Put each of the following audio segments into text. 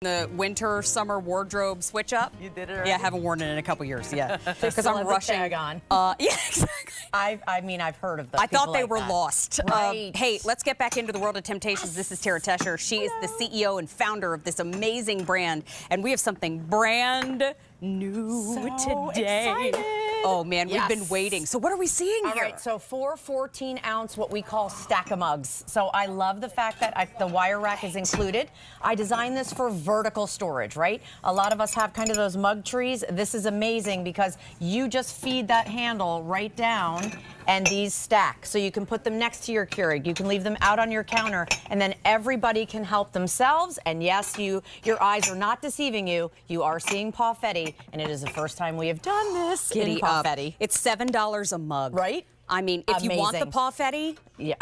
The winter summer wardrobe switch up. You did it already? Yeah, I haven't worn it in a couple years. Yeah, because I'm rushing. Tag on. Yeah, exactly. I mean, I've heard of them. I thought they were lost. Right. Hey, let's get back into the world of Temp-tations. This is Tara Tescher. She is the CEO and founder of this amazing brand, and we have something brand new today. Excited. Oh man, we've been waiting. So what are we seeing here? All right, so 4 14-ounce, what we call stack-a-mugs. So I love the fact that the wire rack is included. I designed this for vertical storage, right? A lot of us have kind of those mug trees. This is amazing because you just feed that handle right down and these stack. So you can put them next to your Keurig. You can leave them out on your counter, and then everybody can help themselves. And yes, your eyes are not deceiving you. You are seeing Pawfetti, and it is the first time we have done this in Pawfetti. It's $7 a mug. Right? I mean, if you want the Pawfetti, yeah,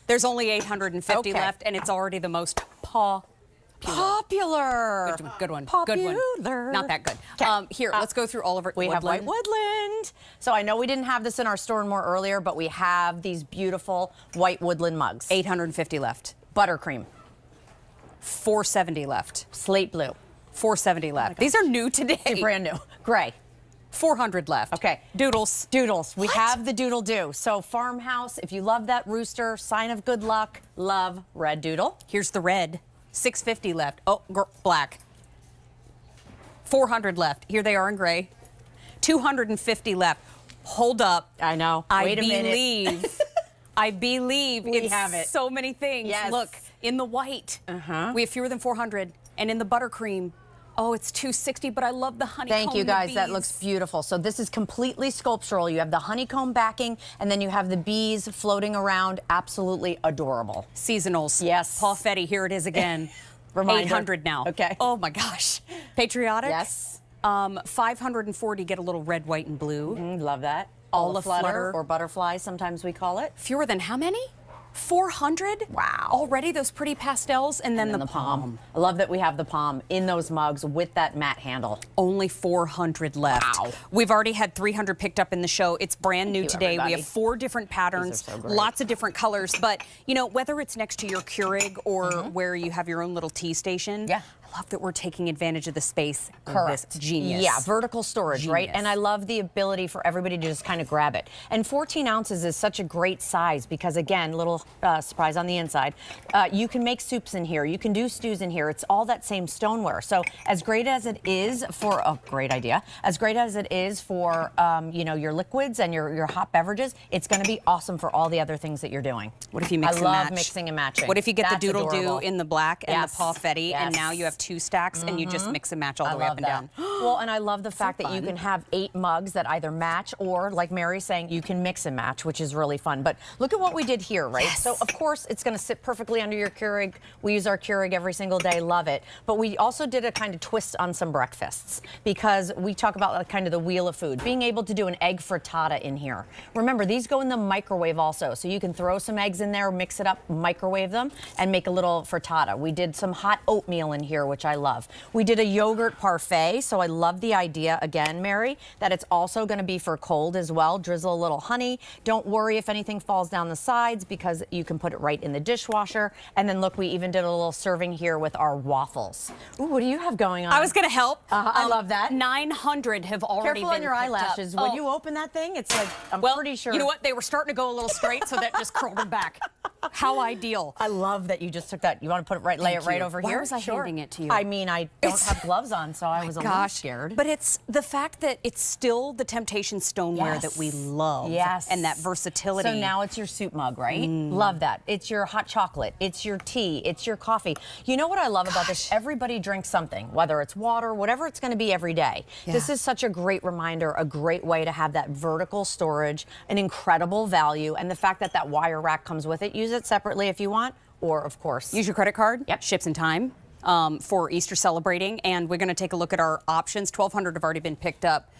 there's only 850 left, and it's already the most popular. Good one. Popular. Good one. Not that good. Here, let's go through all of our We have white woodland. So I know we didn't have this in our store more earlier, but we have these beautiful white woodland mugs. 850 left. Buttercream. 470 left. Slate blue. 470 left. These are new today. They're brand new. Gray. 400 left. Okay. Doodles. Doodles. We have the doodle do. So farmhouse, if you love that rooster, sign of good luck, love red doodle. Here's the red. 650 left. Oh, black. 400 left. Here they are in gray. 250 left. Hold up. I know. Wait a minute. I believe we have it. So many things. Yes. Look, in the white, we have fewer than 400. And in the buttercream, oh, it's 260, but I love the honeycomb. Thank you, guys. That looks beautiful. So this is completely sculptural. You have the honeycomb backing, and then you have the bees floating around. Absolutely adorable. Seasonals. Yes. Pawfetti, here it is again. Reminder. 800 now. Okay. Oh, my gosh. Patriotic? Yes. 540, get a little red, white, and blue. Love that. Olive flutter or butterfly, sometimes we call it. Fewer than how many? 400? Wow. Already those pretty pastels, and then the palm. I love that we have the palm in those mugs with that matte handle. Only 400 left. Wow. We've already had 300 picked up in the show. It's brand new today. Everybody. We have 4 different patterns, lots of different colors. But, you know, whether it's next to your Keurig or where you have your own little tea station, I love that we're taking advantage of the space. Correct. This genius. Yeah, vertical storage, Genius. right? And I love the ability for everybody to just kind of grab it. And 14 ounces is such a great size because, again, little surprise on the inside. You can make soups in here. You can do stews in here. It's all that same stoneware. So as great as it is for, great idea. As great as it is for, you know, your liquids and your hot beverages, it's going to be awesome for all the other things that you're doing. What if you mix and match? I love mixing and matching. What if you get the doodle adorable. do in the black and the Pawfetti, and now you have 2 stacks and you just mix and match all the way up and down? Well, and I love the fact that you can have 8 mugs that either match or, like Mary's saying, you can mix and match, which is really fun. But look at what we did here, right? So, of course, it's going to sit perfectly under your Keurig. We use our Keurig every single day. Love it. But we also did a kind of twist on some breakfasts because we talk about kind of the wheel of food. Being able to do an egg frittata in here. Remember, these go in the microwave also. So you can throw some eggs in there, mix it up, microwave them, and make a little frittata. We did some hot oatmeal in here, which I love. We did a yogurt parfait, so I love the idea, again, Mary, that it's also going to be for cold as well. Drizzle a little honey. Don't worry if anything falls down the sides because you can put it right in the dishwasher. And then look, we even did a little serving here with our waffles. Ooh, what do you have going on? I was going to help. I love that. 900 have already Careful been on your eyelashes. When you open that thing, it's like, I'm pretty sure. You know what? They were starting to go a little straight, so that just curled them back. How ideal. I love that you just took that. You want to put it right, lay it right over here? Why was I handing it to you? I mean, I don't have gloves on, so I was a little scared. But it's the fact that it's still the Temp-tations stoneware that we love. Yes. And that versatility. So now it's your soup mug, right? Love that. It's your hot chocolate. It's your tea. It's your coffee. You know what I love about this? Everybody drinks something, whether it's water, whatever it's going to be every day. This is such a great reminder, a great way to have that vertical storage, an incredible value, and the fact that that wire rack comes with it. Use it separately if you want, or of course. Use your credit card. Yep. Ships in time. For Easter celebrating, and we're going to take a look at our options. 1,200 have already been picked up.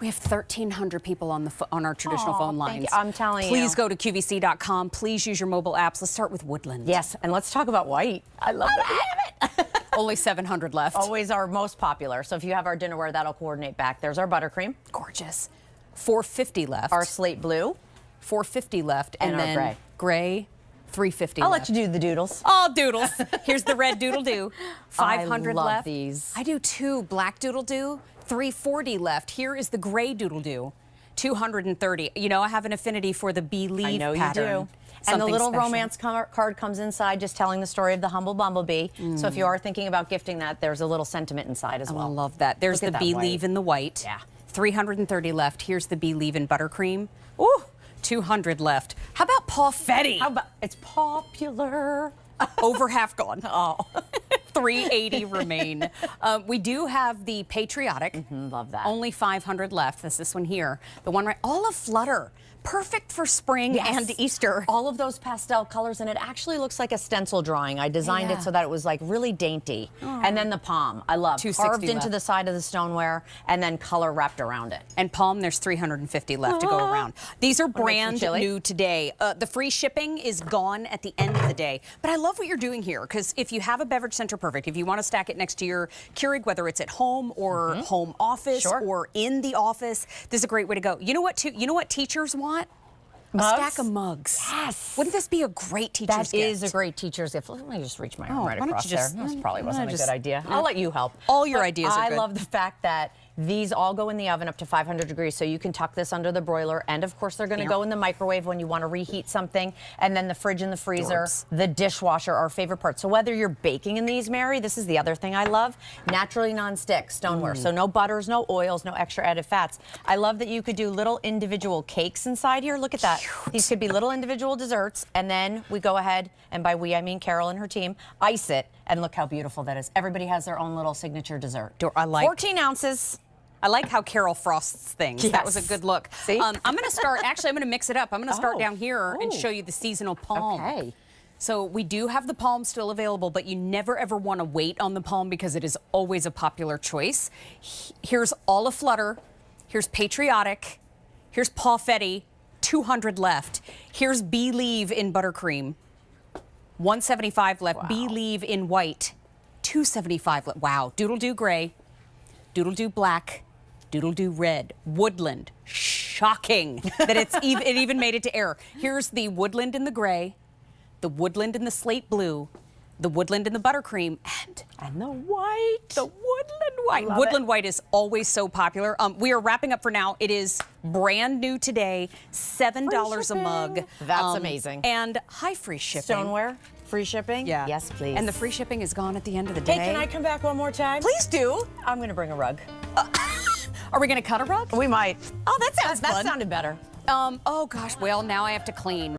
We have 1,300 people on our traditional phone lines. I'm telling you. Please go to QVC.com. Please use your mobile apps. Let's start with Woodland. Yes, and let's talk about white. I love it. Only 700 left. Always our most popular. So if you have our dinnerware, that'll coordinate back. There's our buttercream. Gorgeous. 450 left. Our slate blue. 450 left. And then our gray. 350 I'll left. let you do the doodles. All doodles. Here's the red doodle do. 500 I love left. these. I do too. Black doodle do. 340 left. Here is the gray doodle do. 230. You know, I have an affinity for the Believe pattern. I know you do. And the little romance card comes inside just telling the story of the humble bumblebee. So if you are thinking about gifting that, there's a little sentiment inside as well. I love that. There's the Believe in the white. Yeah. 330 left. Here's the Believe in buttercream. Ooh, 200 left. How about Pawfetti? How about, it's popular. Over half gone. Oh. 380 remain. We do have the Patriotic. Love that. Only 500 left. That's this one here. The one right. All of Flutter. Perfect for spring and Easter. All of those pastel colors, and it actually looks like a stencil drawing. I designed it so that it was like really dainty. And then the palm, I love. Carved into the side of the stoneware and then color wrapped around it. And palm, there's 350 left to go around. These are brand new today. The free shipping is gone at the end of the day. But I love what you're doing here, because if you have a beverage center, perfect. If you want to stack it next to your Keurig, whether it's at home or home office or in the office, this is a great way to go. You know what, you know what teachers want? Mugs? A stack of mugs. Yes. Wouldn't this be a great teacher's gift? That is a great teacher's gift. Let me just reach my arm right across there. That probably wasn't a good idea. I'll let you help. All your ideas are good. I love the fact that these all go in the oven up to 500 degrees, so you can tuck this under the broiler. And of course, they're going to go in the microwave when you want to reheat something. And then the fridge and the freezer, the dishwasher, our favorite part. So whether you're baking in these, Mary, this is the other thing I love. Naturally non-stick stoneware. So no butters, no oils, no extra added fats. I love that you could do little individual cakes inside here. Look at that. Cute. These could be little individual desserts. And then we go ahead, and by we, I mean Carol and her team, ice it. And look how beautiful that is. Everybody has their own little signature dessert. I like 14 ounces. I like how Carol frosts things. Yes. That was a good look. See? I'm going to start, actually, I'm going to mix it up. I'm going to start down here and show you the seasonal palm. Okay. So we do have the palm still available, but you never ever want to wait on the palm because it is always a popular choice. Here's all of Flutter. Here's Patriotic. Here's Pawfetti. 200 left. Here's Believe in buttercream. 175 left. Wow. Believe in white. 275 left. Wow. Doodle do gray. Doodle do black. Doodle do red. Woodland. Shocking that it even made it to air. Here's the woodland in the gray, the woodland in the slate blue, the woodland in the buttercream, and the white. The woodland white. Woodland white is always so popular. We are wrapping up for now. It is brand new today. $7 a mug. That's amazing. And high free shipping. Stoneware. Free shipping? Yeah. Yes, please. And the free shipping is gone at the end of the day. Hey, can I come back one more time? Please do. I'm going to bring a rug. Are we going to cut a rug? We might. Oh, that sounds fun. That sounded better. Oh, gosh. Well, now I have to clean.